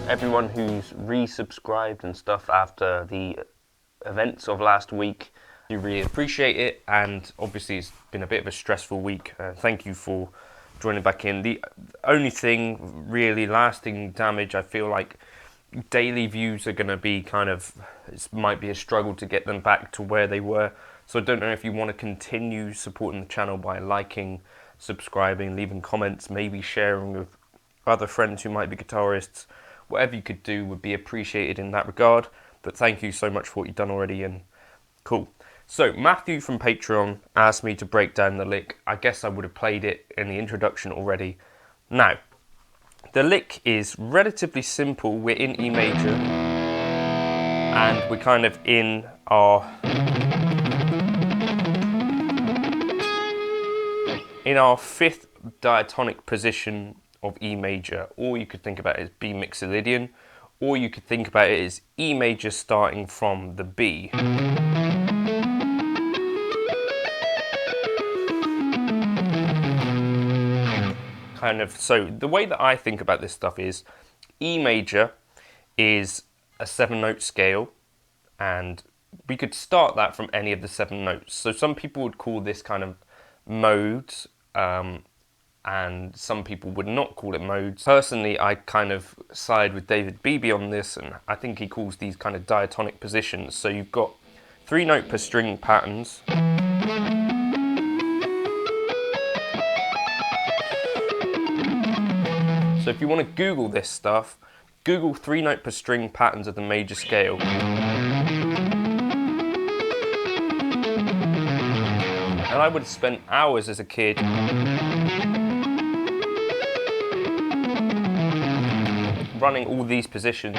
everyone who's resubscribed and stuff after the events of last week. I really appreciate it, and obviously it's been a bit of a stressful week. Thank you for joining back in. The only thing really lasting damage, I feel like daily views are going to be it might be a struggle to get them back to where they were. So I don't know if you want to continue supporting the channel by liking, subscribing, leaving comments, maybe sharing with other friends who might be guitarists. Whatever you could do would be appreciated in that regard. But thank you so much for what you've done already, and cool. So Matthew from Patreon asked me to break down the lick. I guess I would have played it in the introduction already. Now, the lick is relatively simple. We're in E major, and we're kind of in our fifth diatonic position of E major, or you could think about it as B mixolydian, or you could think about it as E major starting from the B. So the way that I think about this stuff is E major is a 7-note scale, and we could start that from any of the 7 notes. So some people would call this kind of modes, and some people would not call it modes. Personally, I kind of side with David Beebe on this, and I think he calls these kind of diatonic positions. So you've got 3-note per string patterns. So if you want to Google this stuff, Google 3-note per string patterns of the major scale. And I would have spent hours as a kid running all these positions.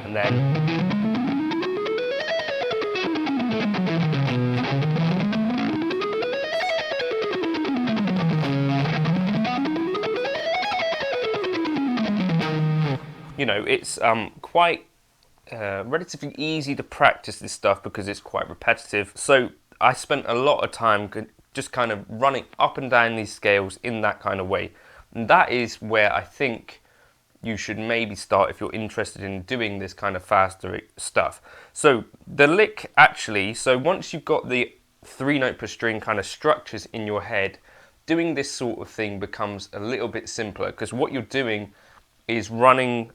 And then it's quite relatively easy to practice this stuff because it's quite repetitive. So I spent a lot of time just kind of running up and down these scales in that kind of way. And that is where I think you should maybe start if you're interested in doing this kind of faster stuff. So the lick actually, so once you've got the 3-note per string kind of structures in your head, doing this sort of thing becomes a little bit simpler, because what you're doing is running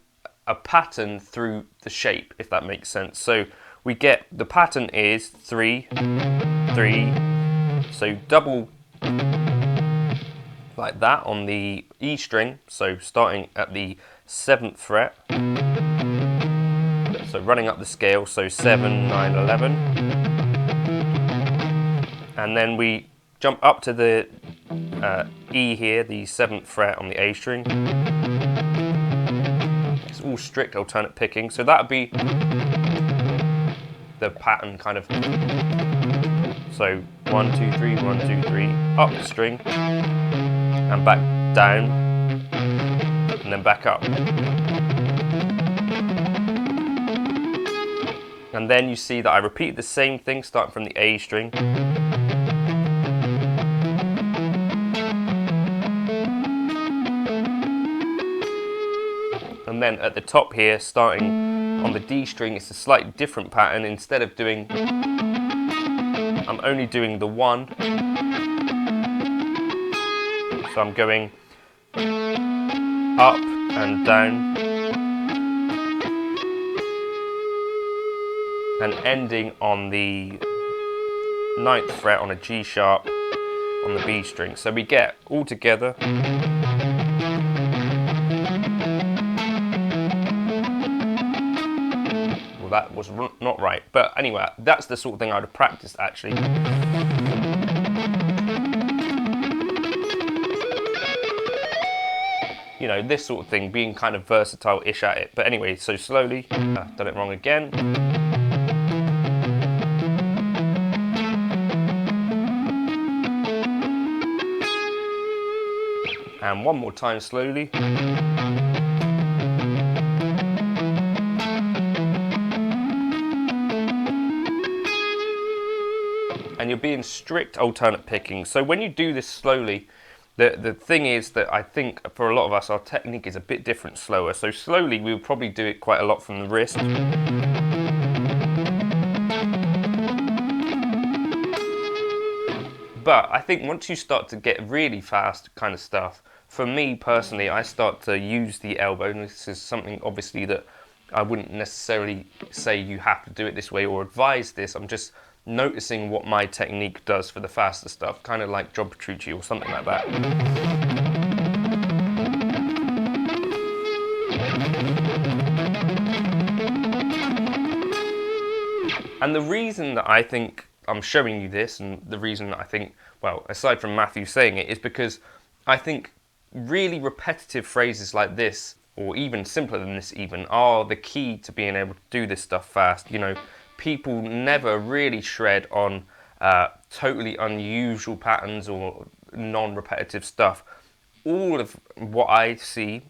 a pattern through the shape, if that makes sense. So we get, the pattern is 3, 3, so double like that on the E string, so starting at the 7th fret, so running up the scale, so 7, 9, 11, and then we jump up to the E here, the 7th fret on the A string. It's all strict alternate picking, so that would be the pattern kind of. So 1, 2, 3, 1, 2, 3, up the string, and back down, and then back up. And then you see that I repeat the same thing starting from the A string. And then at the top here, starting on the D string, it's a slightly different pattern. Instead of doing, I'm only doing the 1. So I'm going up and down, and ending on the 9th fret on a G sharp on the B string. So we get all together. Well, that was not right, but anyway, that's the sort of thing I would have practiced actually. This sort of thing, being kind of versatile-ish at it. But anyway, so slowly, done it wrong again. And one more time slowly. And you're being strict alternate picking. So when you do this slowly, The thing is that I think for a lot of us, our technique is a bit different, slower. So slowly, we would probably do it quite a lot from the wrist. But I think once you start to get really fast kind of stuff, for me personally, I start to use the elbow, and this is something obviously that I wouldn't necessarily say you have to do it this way or advise this. I'm just noticing what my technique does for the faster stuff, kind of like John Petrucci or something like that. And the reason that I think I'm showing you this, and the reason that I think, well, aside from Matthew saying it, is because I think really repetitive phrases like this, or even simpler than this even, are the key to being able to do this stuff fast. You know, people never really shred on totally unusual patterns or non-repetitive stuff. All of what I see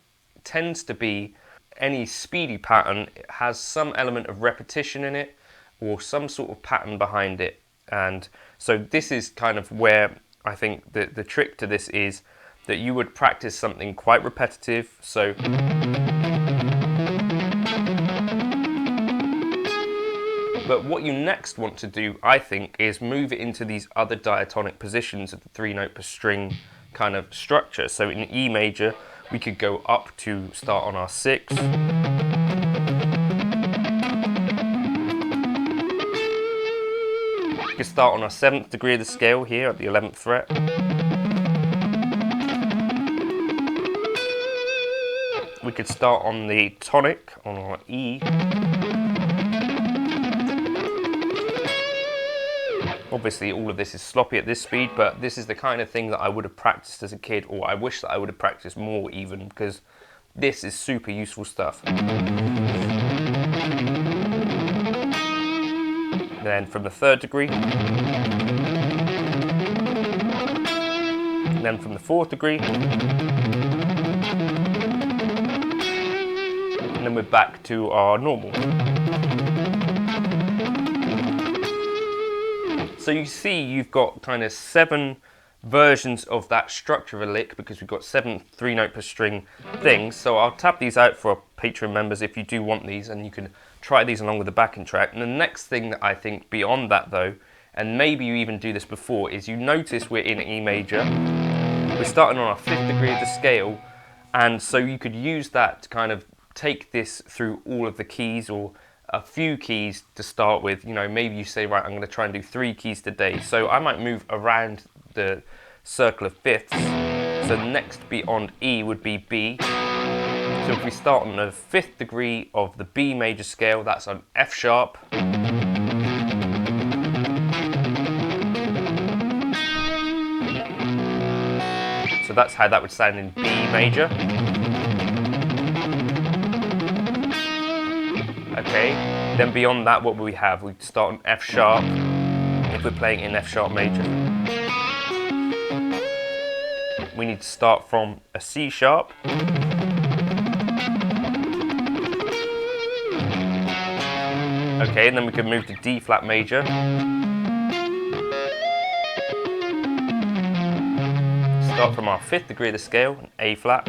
tends to be any speedy pattern has some element of repetition in it, or some sort of pattern behind it. And so this is kind of where I think the trick to this is that you would practice something quite repetitive. So but what you next want to do, I think, is move it into these other diatonic positions of the 3-note per string kind of structure. So in E major, we could go up to start on our 6. We could start on our 7th degree of the scale here at the 11th fret. We could start on the tonic on our E. Obviously all of this is sloppy at this speed, but this is the kind of thing that I would have practiced as a kid, or I wish that I would have practiced more even, because this is super useful stuff. Then from the 3rd degree, then from the 4th degree, and then we're back to our normal. So you see you've got kind of 7 versions of that structure of a lick, because we've got 7 3-note per string things. So I'll tab these out for our Patreon members if you do want these, and you can try these along with the backing track. And the next thing that I think beyond that though, and maybe you even do this before, is you notice we're in E major. We're starting on our 5th degree of the scale, and so you could use that to kind of take this through all of the keys, or a few keys to start with. You know, maybe you say, right, I'm going to try and do 3 keys today. So I might move around the circle of fifths. So next beyond E would be B. So if we start on the 5th degree of the B major scale, that's on F sharp. So that's how that would sound in B major. Okay, then beyond that, what will we have? We start on F sharp if we're playing in F sharp major. We need to start from a C sharp. Okay, and then we can move to D flat major. Start from our 5th degree of the scale, A flat.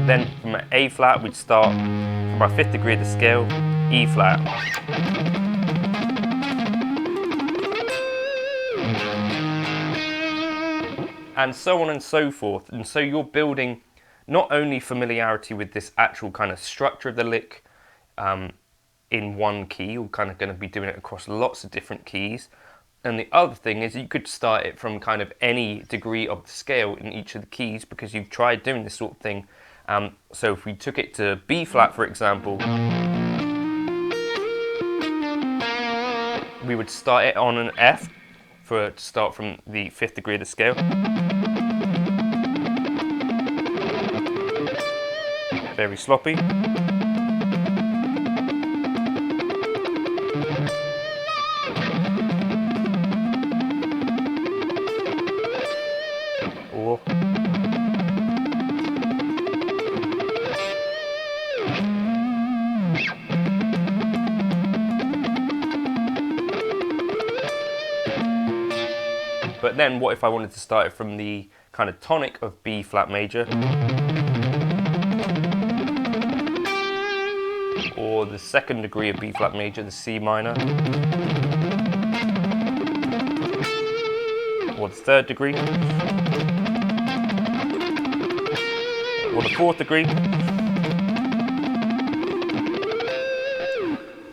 Then from A flat, we'd start from our 5th degree of the scale, E flat. And so on and so forth. And so you're building not only familiarity with this actual kind of structure of the lick in one key, you're kind of going to be doing it across lots of different keys. And the other thing is you could start it from kind of any degree of the scale in each of the keys, because you've tried doing this sort of thing. So if we took it to B flat, for example, we would start it on an F to start from the 5th degree of the scale. Very sloppy. Or But then what if I wanted to start it from the kind of tonic of B flat major, or the second degree of B flat major, the C minor, or the third degree, or the fourth degree.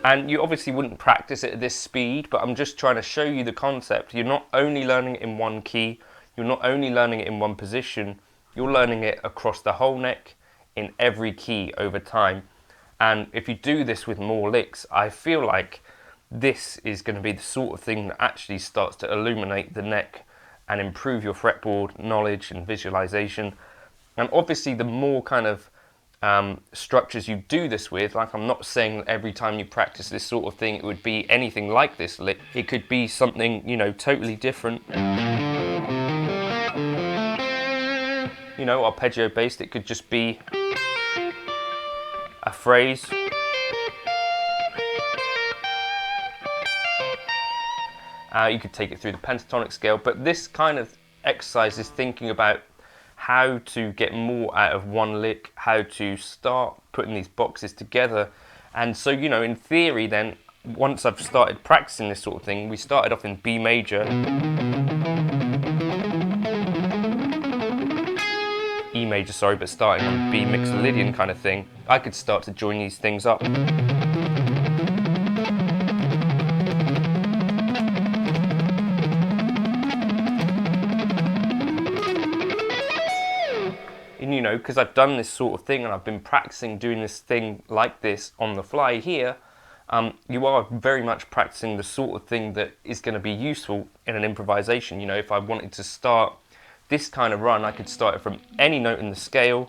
And you obviously wouldn't practice it at this speed, but I'm just trying to show you the concept. You're not only learning it in one key, you're not only learning it in one position, you're learning it across the whole neck in every key over time. And if you do this with more licks, I feel like this is going to be the sort of thing that actually starts to illuminate the neck and improve your fretboard knowledge and visualization. And obviously the more kind of structures you do this with, like I'm not saying that every time you practice this sort of thing it would be anything like this lick. It could be something, you know, totally different. You know, arpeggio based, it could just be a phrase. You could take it through the pentatonic scale, but this kind of exercise is thinking about how to get more out of one lick, how to start putting these boxes together. And so, you know, in theory then, once I've started practicing this sort of thing, we started off in B major, E major, sorry, but starting on B mixolydian kind of thing, I could start to join these things up. And you know, because I've done this sort of thing and I've been practicing doing this thing like this on the fly here, you are very much practicing the sort of thing that is going to be useful in an improvisation. You know, if I wanted to start this kind of run, I could start it from any note in the scale.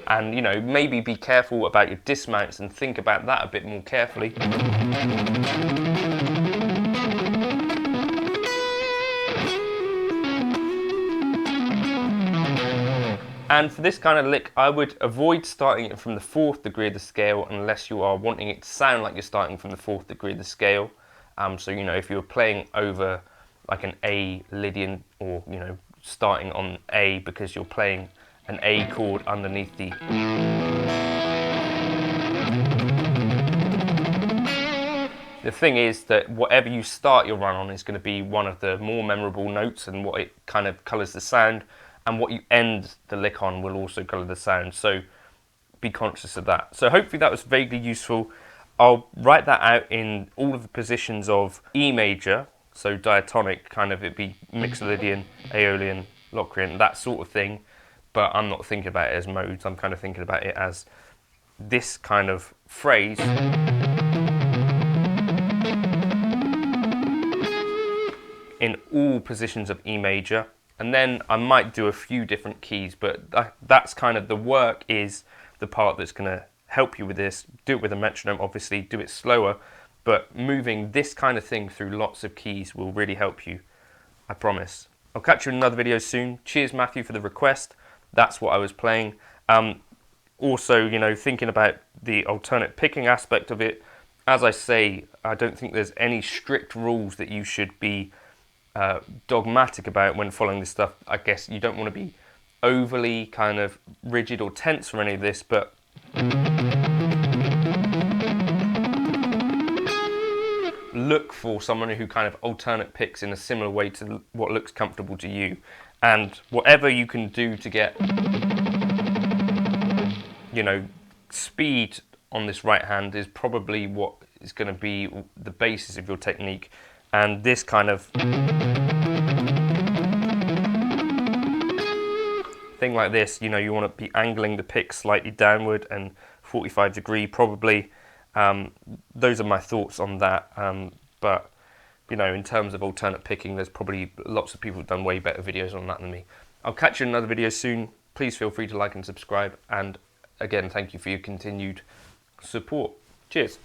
And, you know, maybe be careful about your dismounts and think about that a bit more carefully. And for this kind of lick, I would avoid starting it from the fourth degree of the scale unless you are wanting it to sound like you're starting from the fourth degree of the scale. So, you know, if you're playing over like an A Lydian, or, you know, starting on A because you're playing an A chord underneath the... The thing is that whatever you start your run on is going to be one of the more memorable notes, and what it kind of colours the sound. And what you end the lick on will also colour the sound, so be conscious of that. So hopefully that was vaguely useful. I'll write that out in all of the positions of E major, so diatonic, kind of it'd be mixolydian, aeolian, locrian, that sort of thing. But I'm not thinking about it as modes, I'm kind of thinking about it as this kind of phrase. In all positions of E major. And then I might do a few different keys, but that's kind of the work, is the part that's going to help you with this. Do it with a metronome, obviously, do it slower, but moving this kind of thing through lots of keys will really help you, I promise. I'll catch you in another video soon. Cheers, Matthew, for the request. That's what I was playing. Also, you know, thinking about the alternate picking aspect of it, as I say, I don't think there's any strict rules that you should be dogmatic about when following this stuff. I guess you don't want to be overly kind of rigid or tense for any of this, but look for someone who kind of alternate picks in a similar way to what looks comfortable to you, and whatever you can do to get, you know, speed on this right hand is probably what is going to be the basis of your technique. And this kind of thing like this, you know, you want to be angling the pick slightly downward and 45 degree probably. Those are my thoughts on that. But, you know, in terms of alternate picking, there's probably lots of people who've done way better videos on that than me. I'll catch you in another video soon. Please feel free to like and subscribe. And again, thank you for your continued support. Cheers.